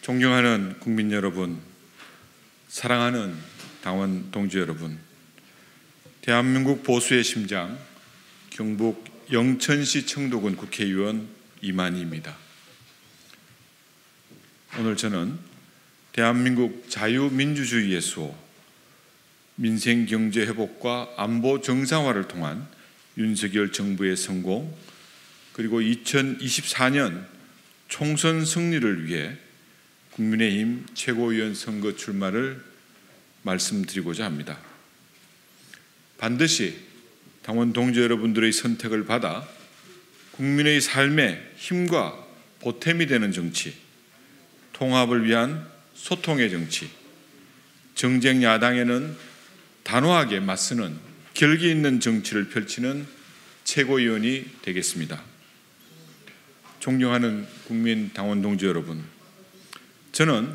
존경하는 국민 여러분, 사랑하는 당원 동지 여러분, 대한민국 보수의 심장, 경북 영천시 청도군 국회의원 이만희입니다. 오늘 저는 대한민국 자유민주주의의 수호, 민생 경제 회복과 안보 정상화를 통한 윤석열 정부의 성공, 그리고 2024년 총선 승리를 위해 국민의힘 최고위원 선거 출마를 말씀드리고자 합니다. 반드시 당원 동지 여러분들의 선택을 받아 국민의 삶에 힘과 보탬이 되는 정치, 통합을 위한 소통의 정치, 정쟁 야당에는 단호하게 맞서는 결기 있는 정치를 펼치는 최고위원이 되겠습니다. 존경하는 국민 당원 동지 여러분, 저는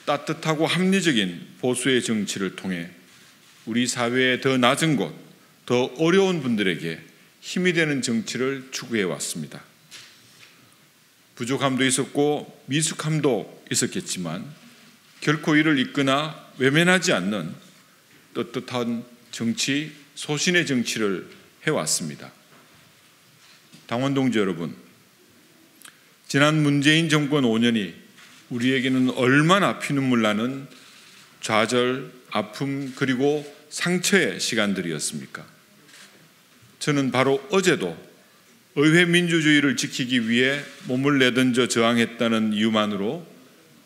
따뜻하고 합리적인 보수의 정치를 통해 우리 사회의 더 낮은 곳, 더 어려운 분들에게 힘이 되는 정치를 추구해 왔습니다. 부족함도 있었고 미숙함도 있었겠지만 결코 이를 잊거나 외면하지 않는 떳떳한 정치, 소신의 정치를 해왔습니다. 당원 동지 여러분, 지난 문재인 정권 5년이 우리에게는 얼마나 피눈물 나는 좌절, 아픔 그리고 상처의 시간들이었습니까? 저는 바로 어제도 의회 민주주의를 지키기 위해 몸을 내던져 저항했다는 이유만으로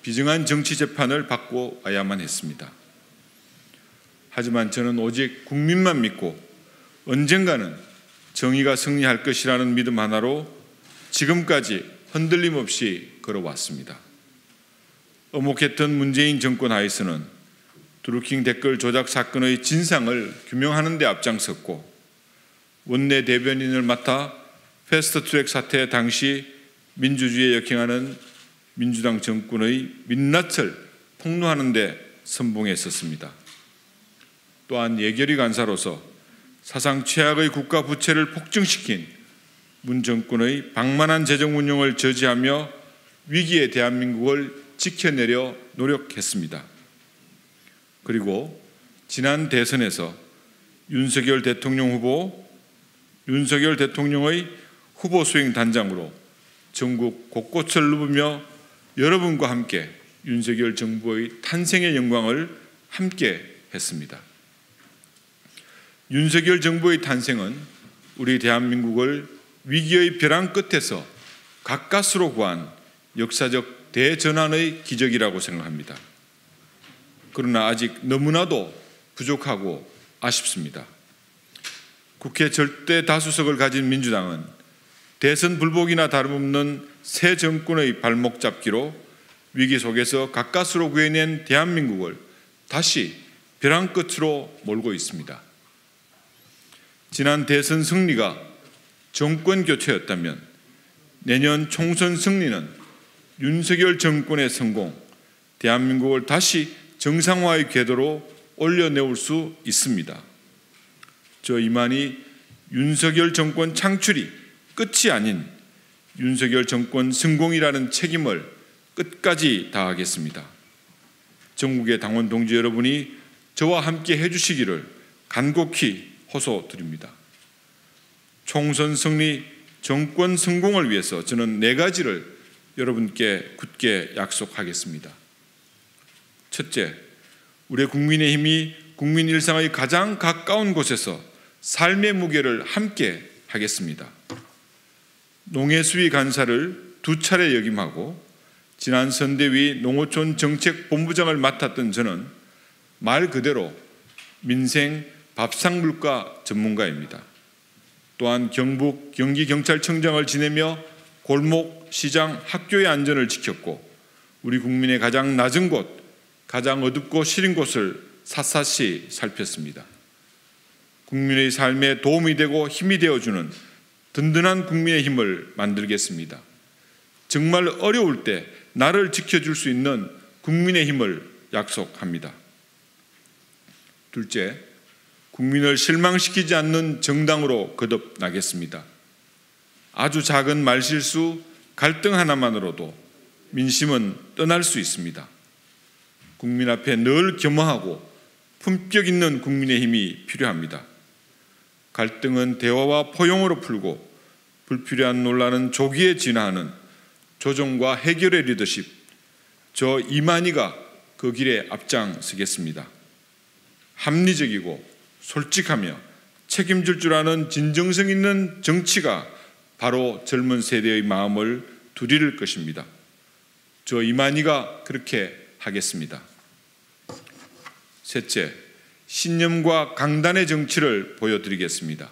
비정한 정치 재판을 받고 와야만 했습니다. 하지만 저는 오직 국민만 믿고 언젠가는 정의가 승리할 것이라는 믿음 하나로 지금까지 흔들림 없이 걸어왔습니다. 엄혹했던 문재인 정권 하에서는 드루킹 댓글 조작 사건의 진상을 규명하는 데 앞장섰고 원내 대변인을 맡아 패스트트랙 사태 당시 민주주의에 역행하는 민주당 정권의 민낯을 폭로하는 데 선봉했었습니다. 또한 예결위 간사로서 사상 최악의 국가 부채를 폭증시킨 문 정권의 방만한 재정 운영을 저지하며 위기의 대한민국을 지켜내려 노력했습니다. 그리고 지난 대선에서 윤석열 대통령의 후보 수행 단장으로 전국 곳곳을 누비며 여러분과 함께 윤석열 정부의 탄생의 영광을 함께 했습니다. 윤석열 정부의 탄생은 우리 대한민국을 위기의 벼랑 끝에서 가까스로 구한 역사적 대전환의 기적이라고 생각합니다. 그러나 아직 너무나도 부족하고 아쉽습니다. 국회 절대 다수석을 가진 민주당은 대선 불복이나 다름없는 새 정권의 발목 잡기로 위기 속에서 가까스로 구해낸 대한민국을 다시 벼랑 끝으로 몰고 있습니다. 지난 대선 승리가 정권 교체였다면 내년 총선 승리는 윤석열 정권의 성공, 대한민국을 다시 정상화의 궤도로 올려내올 수 있습니다. 저 이만희 윤석열 정권 창출이 끝이 아닌 윤석열 정권 성공이라는 책임을 끝까지 다하겠습니다. 전국의 당원 동지 여러분이 저와 함께 해주시기를 간곡히 호소드립니다. 총선 승리, 정권 성공을 위해서 저는 4가지를 여러분께 굳게 약속하겠습니다. 첫째, 우리 국민의힘이 국민 일상의 가장 가까운 곳에서 삶의 무게를 함께 하겠습니다. 농해수위 간사를 2차례 역임하고 지난 선대위 농어촌 정책본부장을 맡았던 저는 말 그대로 민생 밥상물가 전문가입니다. 또한 경북 경기경찰청장을 지내며 골목, 시장, 학교의 안전을 지켰고 우리 국민의 가장 낮은 곳, 가장 어둡고 시린 곳을 샅샅이 살폈습니다. 국민의 삶에 도움이 되고 힘이 되어주는 든든한 국민의 힘을 만들겠습니다. 정말 어려울 때 나를 지켜줄 수 있는 국민의 힘을 약속합니다. 둘째, 국민을 실망시키지 않는 정당으로 거듭나겠습니다. 아주 작은 말실수, 갈등 하나만으로도 민심은 떠날 수 있습니다. 국민 앞에 늘 겸허하고 품격 있는 국민의힘이 필요합니다. 갈등은 대화와 포용으로 풀고 불필요한 논란은 조기에 진화하는 조정과 해결의 리더십, 저 이만희가 그 길에 앞장서겠습니다. 합리적이고 솔직하며 책임질 줄 아는 진정성 있는 정치가 바로 젊은 세대의 마음을 두리를 것입니다. 저 이만희가 그렇게 하겠습니다. 셋째, 신념과 강단의 정치를 보여드리겠습니다.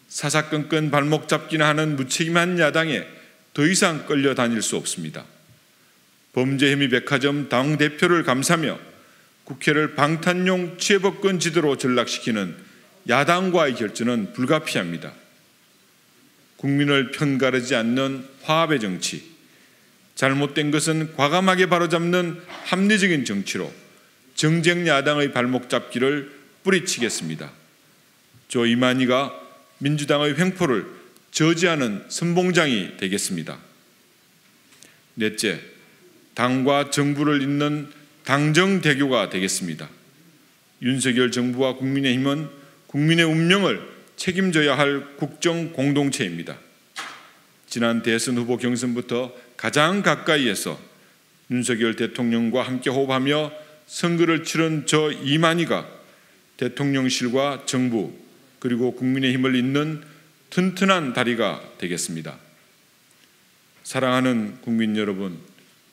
사사건건 발목 잡기나 하는 무책임한 야당에 더 이상 끌려다닐 수 없습니다. 범죄혐의 백화점 당대표를 감싸며 국회를 방탄용 취해법권 지도로 전락시키는 야당과의 결전은 불가피합니다. 국민을 편가르지 않는 화합의 정치, 잘못된 것은 과감하게 바로잡는 합리적인 정치로 정쟁 야당의 발목 잡기를 뿌리치겠습니다. 저 이만희가 민주당의 횡포를 저지하는 선봉장이 되겠습니다. 넷째, 당과 정부를 잇는 당정대교가 되겠습니다. 윤석열 정부와 국민의힘은 국민의 운명을 책임져야 할 국정 공동체입니다. 지난 대선 후보 경선부터 가장 가까이에서 윤석열 대통령과 함께 호흡하며 선거를 치른 저 이만희가 대통령실과 정부 그리고 국민의힘을 잇는 튼튼한 다리가 되겠습니다. 사랑하는 국민 여러분,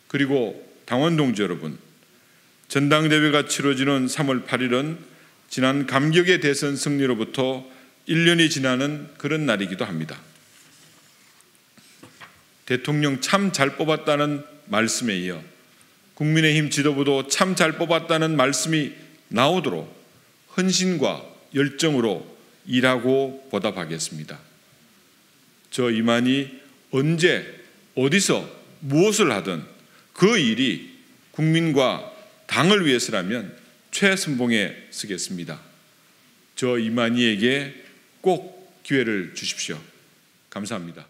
그리고 당원 동지 여러분, 전당대회가 치러지는 3월 8일은 지난 감격의 대선 승리로부터 1년이 지나는 그런 날이기도 합니다. 대통령 참 잘 뽑았다는 말씀에 이어 국민의힘 지도부도 참 잘 뽑았다는 말씀이 나오도록 헌신과 열정으로 일하고 보답하겠습니다. 저 이만희 언제 어디서 무엇을 하든 그 일이 국민과 당을 위해서라면 최선봉에 서겠습니다. 저 이만희에게 꼭 기회를 주십시오. 감사합니다.